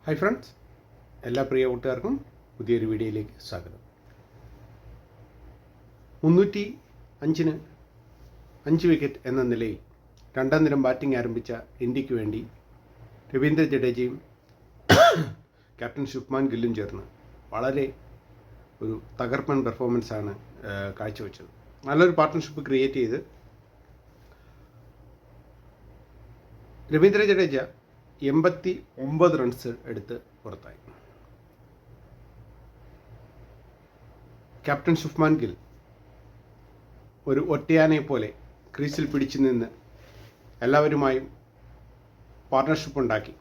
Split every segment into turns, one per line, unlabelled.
Hi friends, എല്ലാ പ്രിയ കൂട്ടുകാർക്കും പുതിയൊരു വീഡിയോയിലേക്ക് സ്വാഗതം. 305 5 വിക്കറ്റ് എന്ന നിലയിൽ രണ്ടാം ദിനം ബാറ്റിംഗ് ആരംഭിച്ച ഇന്ത്യക്ക് വേണ്ടി രവീന്ദ്ര ജഡേജയും ക്യാപ്റ്റൻ ശുഭ്മാൻ ഗില്ലും ചേർന്ന് വളരെ ഒരു തകർപ്പൻ പെർഫോമൻസാണ് കാഴ്ചവെച്ചത്. നല്ലൊരു പാർട്ട്ണർഷിപ്പ് ക്രിയേറ്റ് ചെയ്ത് രവീന്ദ്ര ജഡേജ 89 റൺസ് എടുത്ത് പുറത്തായി. ക്യാപ്റ്റൻ ശുഭ്മാൻ ഗിൽ ഒരു ഒറ്റയാനെ പോലെ ക്രീസിൽ പിടിച്ചു നിന്ന് എല്ലാവരുമായും പാർട്ട്ണർഷിപ്പ് ഉണ്ടാക്കി.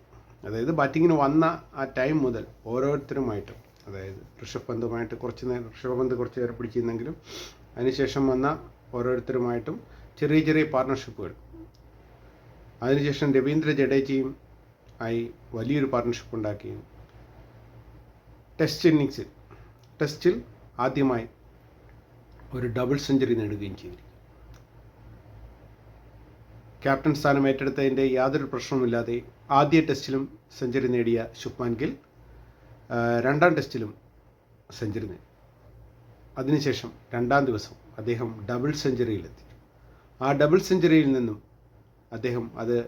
അതായത് ബാറ്റിങ്ങിന് വന്ന ആ ടൈം മുതൽ ഓരോരുത്തരുമായിട്ടും, അതായത് ഋഷഭ് പന്തുമായിട്ട് ഋഷഭ് പന്ത് കുറച്ച് നേരം പിടിച്ചിരുന്നെങ്കിലും അതിനുശേഷം വന്ന ഓരോരുത്തരുമായിട്ടും ചെറിയ ചെറിയ പാർട്ട്ണർഷിപ്പുകൾ, അതിനുശേഷം രവീന്ദ്ര ജഡേജയും ആയി വലിയൊരു പാർട്ട്ണർഷിപ്പ് ഉണ്ടാക്കുകയും ടെസ്റ്റിൽ ആദ്യമായി ഒരു ഡബിൾ സെഞ്ചുറി നേടുകയും ചെയ്തിരിക്കും. ക്യാപ്റ്റൻ സ്ഥാനം ഏറ്റെടുത്തതിൻ്റെ യാതൊരു പ്രശ്നവുമില്ലാതെ ആദ്യ ടെസ്റ്റിലും സെഞ്ചുറി നേടിയ ശുഭ്മാൻ ഗിൽ രണ്ടാം ടെസ്റ്റിലും സെഞ്ചുറി നേടി. അതിനുശേഷം രണ്ടാം ദിവസം അദ്ദേഹം ഡബിൾ സെഞ്ചുറിയിലെത്തി. ആ ഡബിൾ സെഞ്ചുറിയിൽ നിന്നും അദ്ദേഹം അത്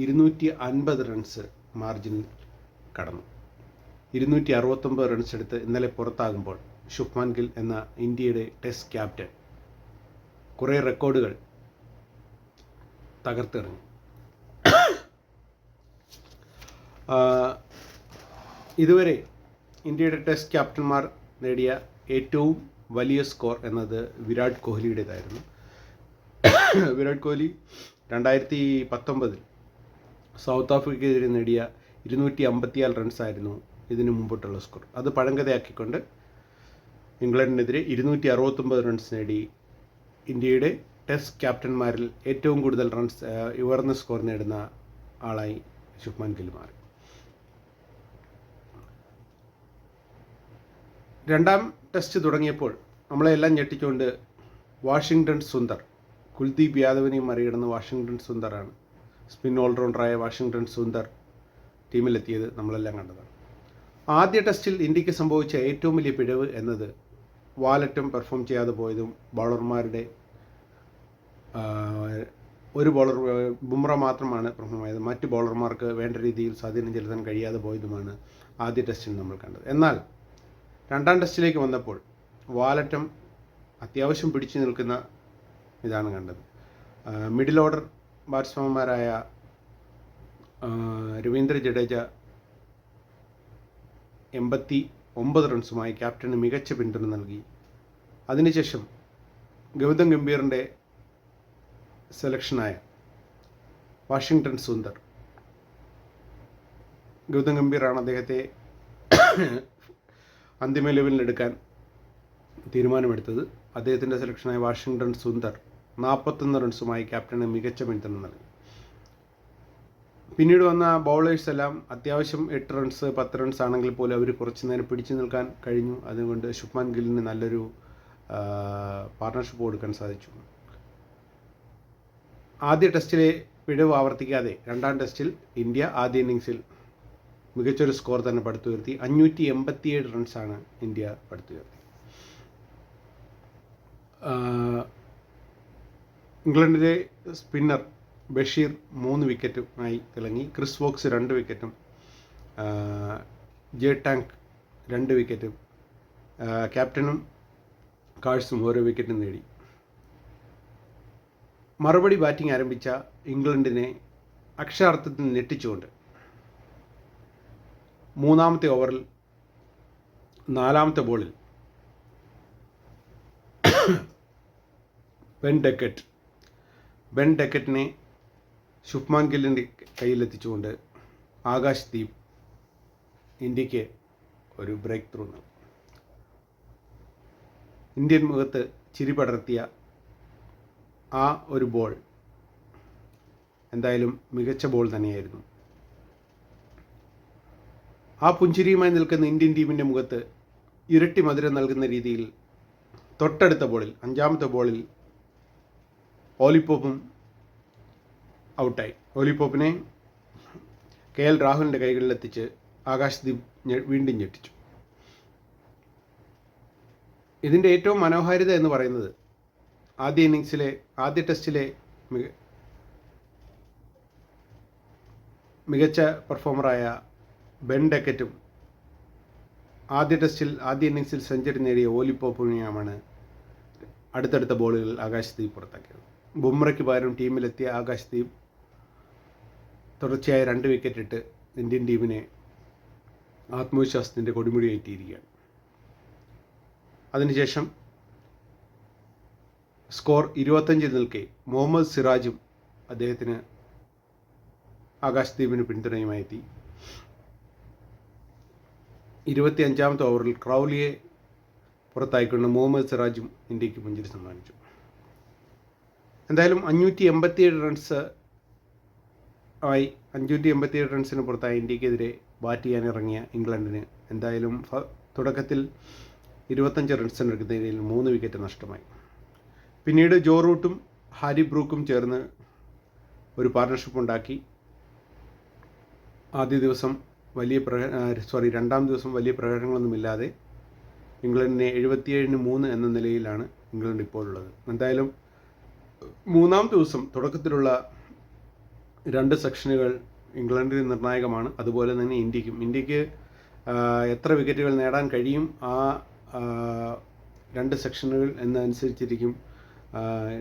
250 റൺസ് മാർജിനിൽ കടന്നു. 269 റൺസ് എടുത്ത് ഇന്നലെ പുറത്താകുമ്പോൾ ശുഭ്മാൻ ഗിൽ എന്ന ഇന്ത്യയുടെ ടെസ്റ്റ് ക്യാപ്റ്റൻ കുറേ റെക്കോർഡുകൾ തകർത്തെറിഞ്ഞു. ഇതുവരെ ഇന്ത്യയുടെ ടെസ്റ്റ് ക്യാപ്റ്റന്മാർ നേടിയ ഏറ്റവും വലിയ സ്കോർ എന്നത് വിരാട് കോഹ്ലിയുടേതായിരുന്നു. വിരാട് കോഹ്ലി 2019 സൗത്ത് ആഫ്രിക്കയ്ക്കെതിരെ നേടിയ 256 റൺസായിരുന്നു ഇതിനു മുമ്പോട്ടുള്ള സ്കോർ. അത് പഴങ്കഥയാക്കിക്കൊണ്ട് ഇംഗ്ലണ്ടിനെതിരെ 269 റൺസ് നേടി ഇന്ത്യയുടെ ടെസ്റ്റ് ക്യാപ്റ്റന്മാരിൽ ഏറ്റവും കൂടുതൽ റൺസ് ഉയർന്ന സ്കോർ നേടുന്ന ആളായി ശുഭ്മാൻ ഗിൽ മാറി. രണ്ടാം ടെസ്റ്റ് തുടങ്ങിയപ്പോൾ നമ്മളെല്ലാം ഞെട്ടിച്ചുകൊണ്ട് വാഷിങ്ടൺ സുന്ദർ, കുൽദീപ് യാദവിനെയും മറികടന്ന് വാഷിങ്ടൺ സുന്ദറാണ്, സ്പിൻ ഓൾറൗണ്ടറായ വാഷിങ്ടൺ സുന്ദർ ടീമിലെത്തിയത് നമ്മളെല്ലാം കണ്ടതാണ്. ആദ്യ ടെസ്റ്റിൽ ഇന്ത്യക്ക് സംഭവിച്ച ഏറ്റവും വലിയ പിഴവ് എന്നത് വാലറ്റും പെർഫോം ചെയ്യാതെ പോയതും ബൗളർമാരുടെ ഒരു ബൗളർ ബുംറ മാത്രമാണ് പെർഫോം ചെയ്തത്, മറ്റ് ബൗളർമാർക്ക് വേണ്ട രീതിയിൽ സ്വാധീനം ചെലുത്താൻ കഴിയാതെ പോയതുമാണ് ആദ്യ ടെസ്റ്റിൽ നമ്മൾ കണ്ടത്. എന്നാൽ രണ്ടാം ടെസ്റ്റിലേക്ക് വന്നപ്പോൾ വാലറ്റം അത്യാവശ്യം പിടിച്ചു നിൽക്കുന്ന ഇതാണ് കണ്ടത്. മിഡിൽ ഓർഡർ ബാറ്റ്സ്മാൻമാരായ രവീന്ദ്ര ജഡേജ 89 റൺസുമായി ക്യാപ്റ്റന് മികച്ച പിന്തുണ നൽകി. അതിനുശേഷം ഗൗതം ഗംഭീറിൻ്റെ സെലക്ഷനായ വാഷിങ്ടൺ സുന്ദർ, ഗൗതം ഗംഭീറാണ് അദ്ദേഹത്തെ അന്തിമ ലെവലിലെടുക്കാൻ തീരുമാനമെടുത്തത്. അദ്ദേഹത്തിൻ്റെ സെലക്ഷനായ വാഷിങ്ടൺ സുന്ദർ 41 റൺസുമായി ക്യാപ്റ്റന് മികച്ച പിന്തുണ നൽകി. പിന്നീട് വന്ന ബൗളേഴ്സ് എല്ലാം അത്യാവശ്യം 8 റൺസ് 10 റൺസ് ആണെങ്കിൽ പോലും അവർ കുറച്ച് നേരം പിടിച്ചു നിൽക്കാൻ കഴിഞ്ഞു. അതുകൊണ്ട് ശുഭ്മാൻ ഗില്ലിന് നല്ലൊരു പാർട്ട്ണർഷിപ്പ് കൊടുക്കാൻ സാധിച്ചു. ആദ്യ ടെസ്റ്റിലെ പിഴവ് ആവർത്തിക്കാതെ രണ്ടാം ടെസ്റ്റിൽ ഇന്ത്യ ആദ്യ ഇന്നിങ്സിൽ മികച്ചൊരു സ്കോർ തന്നെ പടുത്തുയർത്തി. 587 റൺസാണ് ഇന്ത്യ പടുത്തുയർത്തി. ഇംഗ്ലണ്ടിലെ സ്പിന്നർ ബഷീർ 3 വിക്കറ്റുമായി തിളങ്ങി. ക്രിസ് വോക്സ് 2 വിക്കറ്റും ജെ ടാങ്ക് 2 വിക്കറ്റും ക്യാപ്റ്റനും കാഴ്സും ഓരോ വിക്കറ്റും നേടി. മറുപടി ബാറ്റിംഗ് ആരംഭിച്ച ഇംഗ്ലണ്ടിനെ അക്ഷരാർത്ഥത്തിൽ ഞെട്ടിച്ചുകൊണ്ട് 3-ാമത്തെ ഓവറിൽ 4-ാമത്തെ ബോളിൽ ബെൻ ഡെക്കറ്റിനെ ശുഭ്മാൻ ഗില്ലിൻ്റെ കയ്യിലെത്തിച്ചുകൊണ്ട് ആകാശ് ദീപ് ഇന്ത്യക്ക് ഒരു ബ്രേക്ക് ത്രൂ നൽകി. ഇന്ത്യൻ മുഖത്ത് ചിരി പടർത്തിയ ആ ഒരു ബോൾ എന്തായാലും മികച്ച ബോൾ തന്നെയായിരുന്നു. ആ പുഞ്ചിരിയുമായി നിൽക്കുന്ന ഇന്ത്യൻ ടീമിൻ്റെ മുഖത്ത് ഇരട്ടി മധുരം നൽകുന്ന രീതിയിൽ തൊട്ടടുത്ത ബോളിൽ 5-ാമത്തെ ബോളിൽ ഓലിപ്പോപ്പും ഔട്ടായി. ഓലിപ്പോപ്പിനെ കെ എൽ രാഹുലിൻ്റെ കൈകളിലെത്തിച്ച് ആകാശ്ദീപ് വീണ്ടും ഞെട്ടിച്ചു. ഇതിൻ്റെ ഏറ്റവും മനോഹാരിത എന്ന് പറയുന്നത് ആദ്യ ടെസ്റ്റിലെ മികച്ച പെർഫോമറായ ബെൻ ഡെക്കറ്റും ആദ്യ ഇന്നിങ്സിൽ സെഞ്ചുറി നേടിയ ഓലി പോപ്പുമാണ് അടുത്തടുത്ത ബോളുകൾ ആകാശ്ദീപ് പുറത്താക്കിയത്. ബുംറയ്ക്ക് പകരം ടീമിലെത്തിയ ആകാശ്ദീപ് തുടർച്ചയായ 2 വിക്കറ്റ് ഇട്ട് ഇന്ത്യൻ ടീമിനെ ആത്മവിശ്വാസത്തിൻ്റെ കൊടുമുടി കയറ്റിയിരിക്കുകയാണ്. അതിനുശേഷം സ്കോർ 25 നിൽക്കെ മുഹമ്മദ് സിറാജും അദ്ദേഹത്തിന് ആകാശ്ദീപിന് പിന്തുണയുമായി എത്തി. 25ാമത്തെ ഓവറിൽ ക്രൗലിയെ പുറത്തായിക്കൊണ്ട് മുഹമ്മദ് സിറാജും ഇന്ത്യക്ക് പുഞ്ചിരി സമ്മാനിച്ചു. എന്തായാലും 587 റൺസിന് പുറത്തായ ഇന്ത്യക്കെതിരെ ബാറ്റ് ചെയ്യാൻ ഇറങ്ങിയ ഇംഗ്ലണ്ടിന് എന്തായാലും തുടക്കത്തിൽ 25 റൺസിനെടുക്കുന്നതിൽ 3 വിക്കറ്റ് നഷ്ടമായി. പിന്നീട് ജോ റൂട്ടും ഹാരി ബ്രൂക്കും ചേർന്ന് ഒരു പാർട്ണർഷിപ്പ് ഉണ്ടാക്കി രണ്ടാം ദിവസം വലിയ പ്രകടനങ്ങളൊന്നുമില്ലാതെ ഇംഗ്ലണ്ടിനെ 77-3 എന്ന നിലയിലാണ് ഇംഗ്ലണ്ട് ഇപ്പോൾ ഉള്ളത്. എന്തായാലും മൂന്നാം ദിവസം തുടക്കത്തിലുള്ള 2 സെക്ഷനുകൾ ഇംഗ്ലണ്ടിന് നിർണായകമാണ്. അതുപോലെ തന്നെ ഇന്ത്യക്ക് എത്ര വിക്കറ്റുകൾ നേടാൻ കഴിയും ആ 2 സെക്ഷനുകൾ എന്നനുസരിച്ചിരിക്കും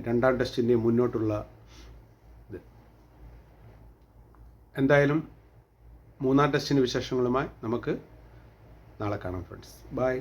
രണ്ടാം ടെസ്റ്റിൻ്റെ മുന്നോട്ടുള്ള ഇത്. എന്തായാലും മൂന്നാം ടെസ്റ്റിൻ്റെ വിശേഷങ്ങളുമായി നമുക്ക് നാളെ കാണാം ഫ്രണ്ട്സ്. ബൈ.